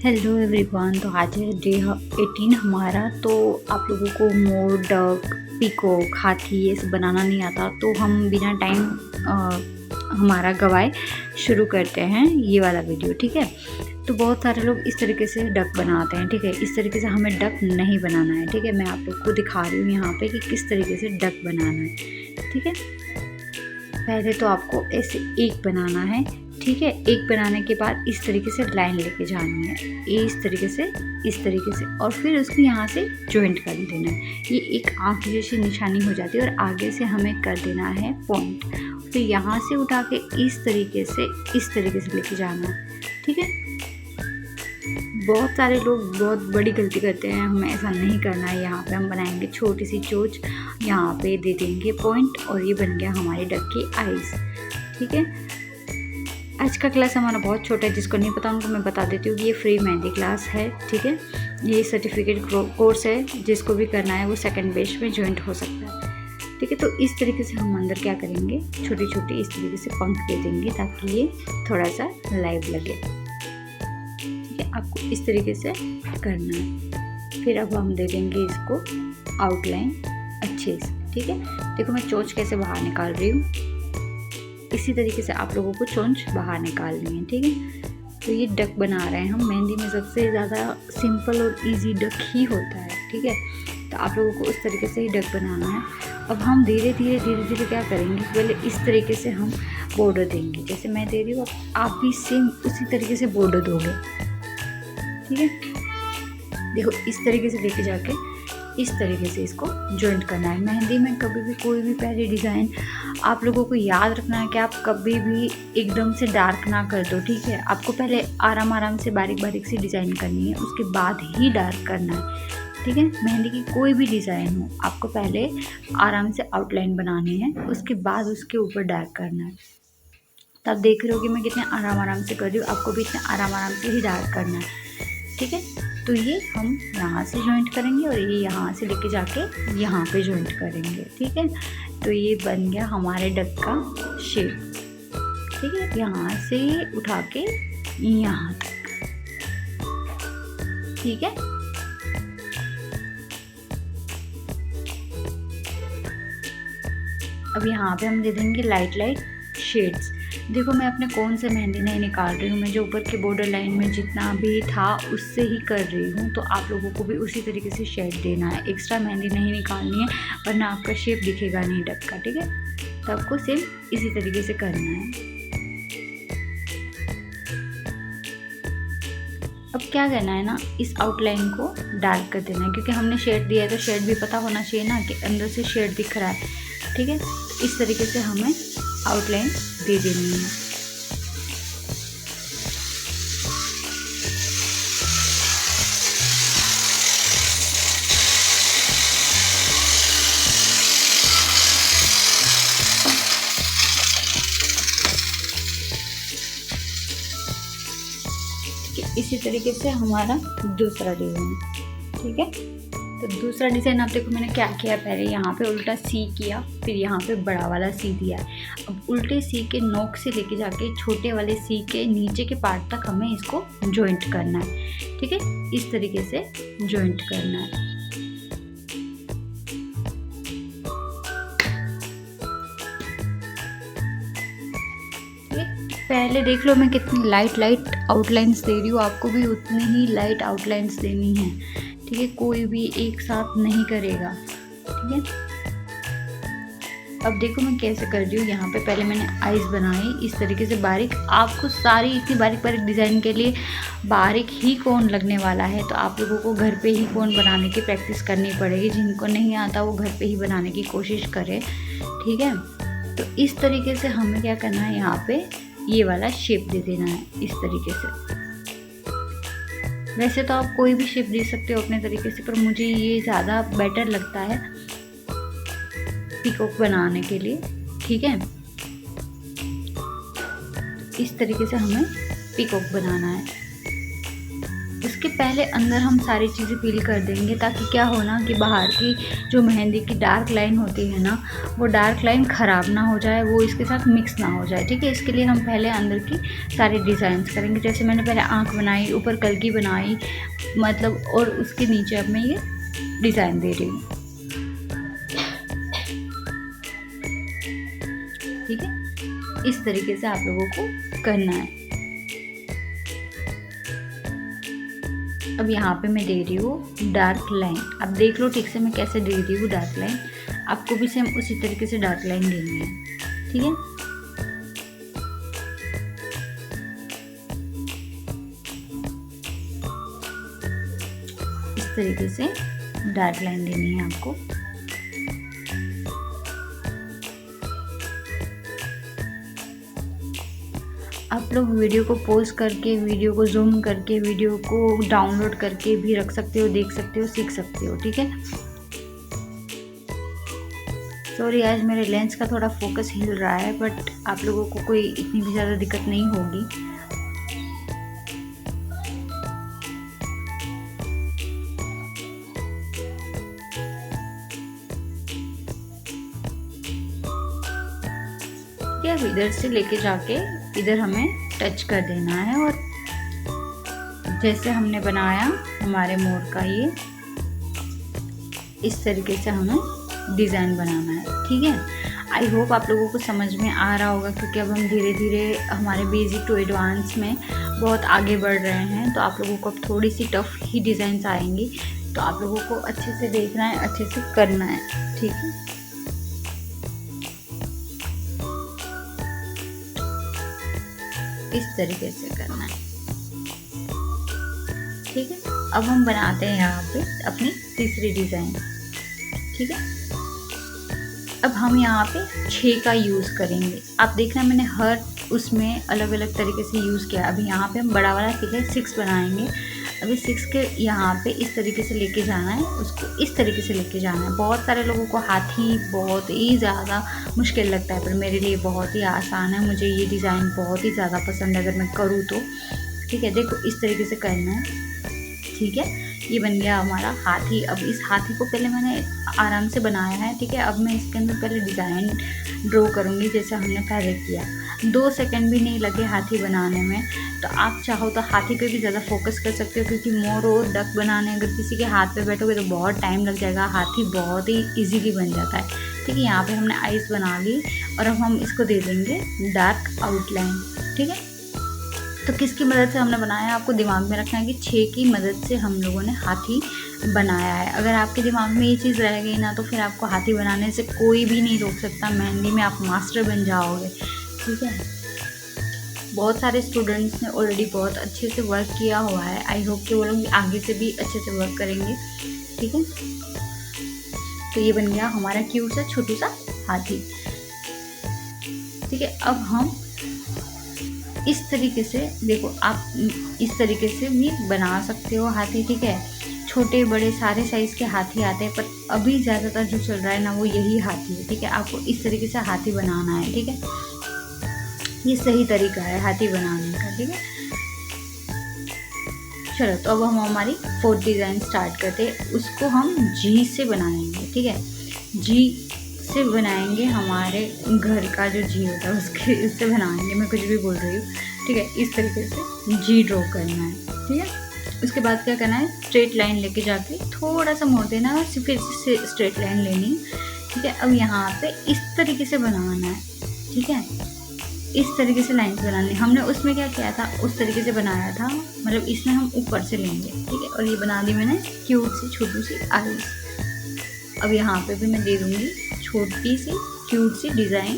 Hello everyone. तो आज है डे 18 हमारा। तो आप लोगों को मोर, डक, पीकॉक, हाथी ये सब बनाना नहीं आता, तो हम बिना टाइम हमारा गवाए शुरू करते हैं ये वाला वीडियो। ठीक है, तो बहुत सारे लोग इस तरीके से डक बनाते हैं। ठीक है, इस तरीके से हमें डक नहीं बनाना है। ठीक है, मैं आप लोग को दिखा रही हूँ यहाँ पे कि किस तरीके से डक बनाना है। ठीक है, पहले तो आपको ऐसे एक बनाना है। ठीक है, एक बनाने के बाद इस तरीके से लाइन लेके जानी है, इस तरीके से, और फिर उसको यहाँ से जॉइंट कर देना है। ये एक आंख जैसी निशानी हो जाती है और आगे से हमें कर देना है पॉइंट। फिर यहाँ से उठा के इस तरीके से लेके जाना है। ठीक है, बहुत सारे लोग बहुत बड़ी गलती करते हैं, हमें ऐसा नहीं करना है। यहाँ पे हम बनाएंगे छोटी सी चोंच, यहाँ पे दे देंगे पॉइंट, और ये बन गया हमारे डक की आइज़। ठीक है, आज का क्लास हमारा बहुत छोटा है, जिसको नहीं पता उनको मैं बता देती हूँ कि ये फ्री मेहंदी क्लास है। ठीक है, ये सर्टिफिकेट कोर्स है, जिसको भी करना है वो सेकंड बैच में ज्वाइंट हो सकता है। ठीक है, तो इस तरीके से हम अंदर क्या करेंगे, छोटी छोटी इस तरीके से पंख दे देंगे ताकि ये थोड़ा सा लाइव लगे। ठीक है, आपको इस तरीके से करना है। फिर अब हम दे देंगे इसको आउटलाइन अच्छे से। ठीक है, देखो मैं चोंच कैसे बाहर निकाल रही हूँ, इसी तरीके से आप लोगों को चोंच बाहर निकालनी है। ठीक है, तो ये डक बना रहे हैं हम। मेहंदी में सबसे ज़्यादा सिंपल और इजी डक ही होता है। ठीक है, तो आप लोगों को उस तरीके से ही डक बनाना है। अब हम धीरे धीरे क्या करेंगे, पहले इस तरीके से हम बॉर्डर देंगे, जैसे मैं दे रही हूँ आप भी सेम उसी तरीके से बॉर्डर दोगे। ठीक है, देखो इस तरीके से लेके जाके इस तरीके से इसको जॉइंट करना है। मेहंदी में कभी भी कोई भी पहले डिज़ाइन आप लोगों को याद रखना है कि आप कभी भी एकदम से डार्क ना कर दो। ठीक है, आपको पहले आराम से बारीक सी डिज़ाइन करनी है, उसके बाद ही डार्क करना है। ठीक है, मेहंदी की कोई भी डिज़ाइन हो, आपको पहले आराम से आउटलाइन बनानी है, उसके बाद उसके ऊपर डार्क करना है। तो आप देख रहे हो कि मैं कितने आराम से कर रही हूँ, आपको भी इतने आराम से ही डार्क करना है। ठीक है, तो ये हम यहाँ से जॉइंट करेंगे और ये यहाँ से लेके जाके यहाँ पे जॉइंट करेंगे। ठीक है, तो ये बन गया हमारे डक का शेप। ठीक है, यहाँ से उठा के यहाँ तक। ठीक है, अब यहाँ पे हम दे देंगे लाइट शेड्स। देखो मैं अपने कौन से मेहंदी नहीं निकाल रही हूँ, मैं जो ऊपर के बॉर्डर लाइन में जितना भी था उससे ही कर रही हूँ। तो आप लोगों को भी उसी तरीके से शेड देना है, एक्स्ट्रा मेहंदी नहीं निकालनी है, वरना आपका शेप दिखेगा नहीं डक का। ठीक है, तो आपको सेम इसी तरीके से करना है। अब क्या करना है ना, इस आउटलाइन को डार्क कर देना है, क्योंकि हमने शेड दिया है तो शेड भी पता होना चाहिए ना कि अंदर से शेड दिख रहा है। ठीक है, इस तरीके से हमें आउटलाइन दे देनी है। इसी तरीके से हमारा दूसरा डिज़ाइन। ठीक है, तो दूसरा डिज़ाइन आप देखो मैंने क्या किया, पहले यहाँ पे उल्टा सी किया, फिर यहाँ पे बड़ा वाला सी दिया। अब उल्टे सी के नोक से लेके जाके छोटे वाले सी के नीचे के पार्ट तक हमें इसको जॉइंट करना है। ठीक है, इस तरीके से जॉइंट करना है। पहले देख लो मैं कितनी लाइट आउटलाइंस दे रही हूँ, आपको भी उतनी ही लाइट आउटलाइंस देनी है। ठीक है, कोई भी एक साथ नहीं करेगा। ठीक है, अब देखो मैं कैसे कर रही हूँ। यहाँ पे पहले मैंने आइज़ बनाई इस तरीके से बारीक। आपको सारी इतनी बारीक डिज़ाइन के लिए बारीक ही कोन लगने वाला है, तो आप लोगों को घर पे ही कोन बनाने की प्रैक्टिस करनी पड़ेगी। जिनको नहीं आता वो घर पे ही बनाने की कोशिश करें। ठीक है, तो इस तरीके से हमें क्या करना है, यहाँ पे ये वाला शेप दे देना है इस तरीके से। वैसे तो आप कोई भी शेप दे सकते हो अपने तरीके से, पर मुझे ये ज़्यादा बेटर लगता है पीकॉक बनाने के लिए। ठीक है, इस तरीके से हमें पीकॉक बनाना है। इसके पहले अंदर हम सारी चीज़ें फिल कर देंगे, ताकि क्या हो ना कि बाहर की जो मेहंदी की डार्क लाइन होती है ना, वो डार्क लाइन ख़राब ना हो जाए, वो इसके साथ मिक्स ना हो जाए। ठीक है, इसके लिए हम पहले अंदर की सारे डिज़ाइंस करेंगे। जैसे मैंने पहले आँख बनाई, ऊपर कलगी बनाई, मतलब, और उसके नीचे अब मैं ये डिज़ाइन दे रही हूँ। ठीक है, इस तरीके से आप लोगों को करना है। अब यहाँ पे मैं दे रही हूँ डार्क लाइन। अब देख लो ठीक से मैं कैसे दे रही हूँ डार्क लाइन। आपको भी सेम उसी तरीके से डार्क लाइन देनी है। ठीक है, इस तरीके से डार्क लाइन देनी है आपको। आप लोग वीडियो को पॉज करके, वीडियो को जूम करके, वीडियो को डाउनलोड करके भी रख सकते हो, देख सकते हो, सीख सकते हो। ठीक है, सॉरी आज मेरे लेंस का थोड़ा फोकस हिल रहा है, बट आप लोगों को कोई इतनी भी ज़्यादा दिक्कत नहीं होगी। अब इधर से लेके जाके इधर हमें टच कर देना है, और जैसे हमने बनाया हमारे मोर का ये, इस तरीके से हमें डिज़ाइन बनाना है। ठीक है, आई होप आप लोगों को समझ में आ रहा होगा, क्योंकि अब हम धीरे धीरे हमारे बेसिक टू एडवांस में बहुत आगे बढ़ रहे हैं। तो आप लोगों को अब थोड़ी सी टफ ही डिज़ाइंस आएंगी, तो आप लोगों को अच्छे से देखना है, अच्छे से करना है। ठीक है, इस तरीके से करना है। ठीक है, अब हम बनाते हैं यहाँ पे अपनी तीसरी डिज़ाइन। ठीक है, अब हम यहाँ पे 6 का यूज़ करेंगे। आप देखना मैंने हर उसमें अलग अलग तरीके से यूज़ किया। अभी यहाँ पे हम बड़ा वाला फिगर 6 बनाएंगे। अभी 6 के यहाँ पे इस तरीके से लेके जाना है, उसको इस तरीके से लेके जाना है। बहुत सारे लोगों को हाथी बहुत ही ज़्यादा मुश्किल लगता है, पर मेरे लिए बहुत ही आसान है। मुझे ये डिज़ाइन बहुत ही ज़्यादा पसंद है अगर मैं करूँ तो। ठीक है, देखो इस तरीके से करना है। ठीक है, ये बन गया हमारा हाथी। अब इस हाथी को पहले मैंने आराम से बनाया है। ठीक है, अब मैं इसके अंदर पहले डिज़ाइन ड्रॉ करूँगी, जैसे हमने पहले किया। 2 सेकंड भी नहीं लगे हाथी बनाने में। तो आप चाहो तो हाथी पे भी ज़्यादा फोकस कर सकते हो, क्योंकि मोर और डक बनाने अगर किसी के हाथ पे बैठोगे तो बहुत टाइम लग जाएगा। हाथी बहुत ही ईजीली बन जाता है। ठीक है, यहाँ पे हमने आइज़ बना ली, और अब हम इसको दे देंगे डार्क आउटलाइन। ठीक है, तो किसकी मदद से हमने बनाया, आपको दिमाग में रखना है कि 6 की मदद से हम लोगों ने हाथी बनाया है। अगर आपके दिमाग में ये चीज़ रह गई ना, तो फिर आपको हाथी बनाने से कोई भी नहीं रोक सकता। मेहंदी में आप मास्टर बन जाओगे। ठीक है, बहुत सारे स्टूडेंट्स ने ऑलरेडी बहुत अच्छे से वर्क किया हुआ है। आई होप कि वो लोग आगे से भी अच्छे से वर्क करेंगे। ठीक है, तो ये बन गया हमारा क्यूट सा छोटू सा हाथी। ठीक है, अब हम इस तरीके से, देखो आप इस तरीके से भी बना सकते हो हाथी। ठीक है, छोटे बड़े सारे साइज़ के हाथी आते हैं, पर अभी ज़्यादातर जो चल रहा है ना वो यही हाथी है। ठीक है, आपको इस तरीके से हाथी बनाना है। ठीक है, ये सही तरीका है हाथी बनाने का। ठीक है, चलो तो अब हम हमारी 4th डिज़ाइन स्टार्ट करते हैं। उसको हम जी से बनाएंगे। ठीक है, जी से बनाएंगे, हमारे घर का जो जी होता है उससे बनाएंगे। मैं कुछ भी बोल रही हूँ। ठीक है, इस तरीके से जी ड्रॉ करना है। ठीक है, उसके बाद क्या करना है, स्ट्रेट लाइन लेके जाके थोड़ा सा मोड़ देना है, फिर से स्ट्रेट लाइन लेनी है। ठीक है, अब यहाँ पे इस तरीके से बनाना है। ठीक है, इस तरीके से लाइन्स बनानी। हमने उसमें क्या किया था, उस तरीके से बनाया था, मतलब इसमें हम ऊपर से लेंगे। ठीक है, और ये बना दी मैंने क्यूट सी छोटी सी आईज। अब यहाँ पे भी मैं दे दूँगी छोटी सी क्यूट सी डिज़ाइन।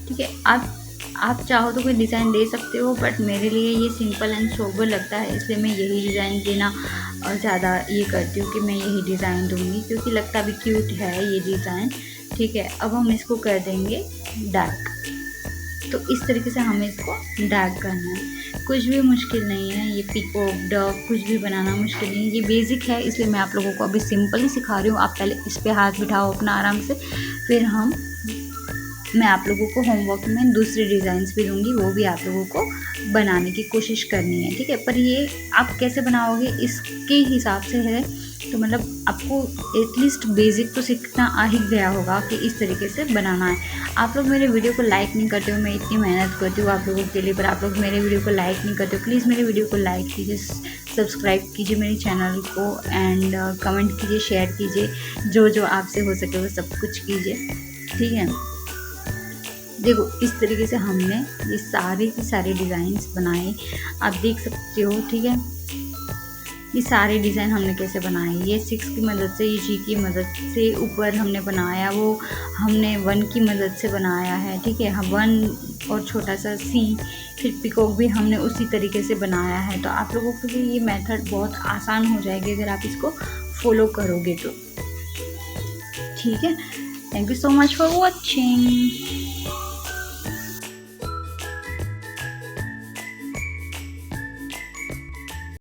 ठीक है, आप चाहो तो कोई डिज़ाइन दे सकते हो, बट मेरे लिए ये सिंपल एंड सोबर लगता है, इसलिए मैं यही डिज़ाइन देना ज़्यादा ये करती हूँ कि मैं यही डिज़ाइन दूँगी, क्योंकि लगता भी क्यूट है ये डिज़ाइन। ठीक है, अब हम इसको कर देंगे डार्क। तो इस तरीके से हमें इसको डार्क करना है। कुछ भी मुश्किल नहीं है, ये पीकॉक डक कुछ भी बनाना मुश्किल नहीं है। ये बेसिक है, इसलिए मैं आप लोगों को अभी सिंपल ही सिखा रही हूँ। आप पहले इस पे हाथ बिठाओ अपना आराम से, फिर मैं आप लोगों को होमवर्क में दूसरी डिज़ाइंस भी दूंगी, वो भी आप लोगों को बनाने की कोशिश करनी है, ठीक है। पर ये आप कैसे बनाओगे इसके हिसाब से है, तो मतलब आपको एटलीस्ट बेसिक तो सीखना आ ही गया होगा कि इस तरीके से बनाना है। आप लोग मेरे वीडियो को लाइक नहीं करते हो, मैं इतनी मेहनत करती हूँ आप लोगों के लिए, पर आप लोग मेरे वीडियो को लाइक नहीं करते हो। प्लीज़ मेरे वीडियो को लाइक कीजिए, सब्सक्राइब कीजिए मेरे चैनल को, एंड कमेंट कीजिए, शेयर कीजिए, जो जो आपसे हो सके वो सब कुछ कीजिए, ठीक है। देखो इस तरीके से हमने ये सारे के सारे डिज़ाइंस बनाए, आप देख सकते हो, ठीक है। ये सारे डिज़ाइन हमने कैसे बनाए, ये 6 की मदद से, ये जी की मदद से ऊपर हमने बनाया, वो हमने 1 की मदद से बनाया है, ठीक है। हम 1 और छोटा सा सी, फिर पिकॉक भी हमने उसी तरीके से बनाया है। तो आप लोगों के लिए ये मेथड बहुत आसान हो जाएगी अगर आप इसको फॉलो करोगे तो, ठीक है। Thank you so much for watching.